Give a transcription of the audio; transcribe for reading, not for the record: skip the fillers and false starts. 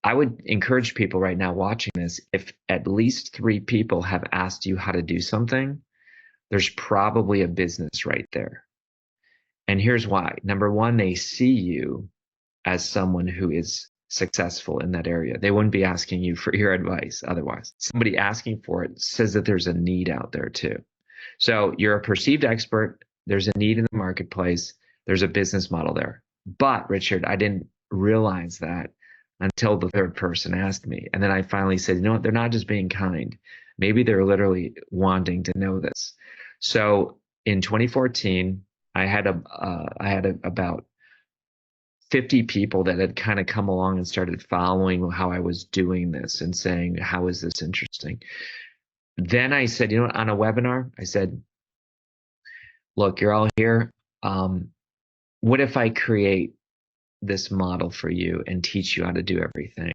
I would encourage people right now watching this, if at least 3 people have asked you how to do something, there's probably a business right there. And here's why. Number one, they see you as someone who is successful in that area. They wouldn't be asking you for your advice otherwise. Somebody asking for it says that there's a need out there too. So you're a perceived expert. There's a need in the marketplace. There's a business model there. But Richard, I didn't realize that until the third person asked me. And then I finally said, you know what? They're not just being kind. Maybe they're literally wanting to know this. So in 2014, I had about 50 people that had kind of come along and started following how I was doing this and saying, how is this interesting? Then I said, you know what, on a webinar, I said, look, you're all here. What if I create this model for you and teach you how to do everything?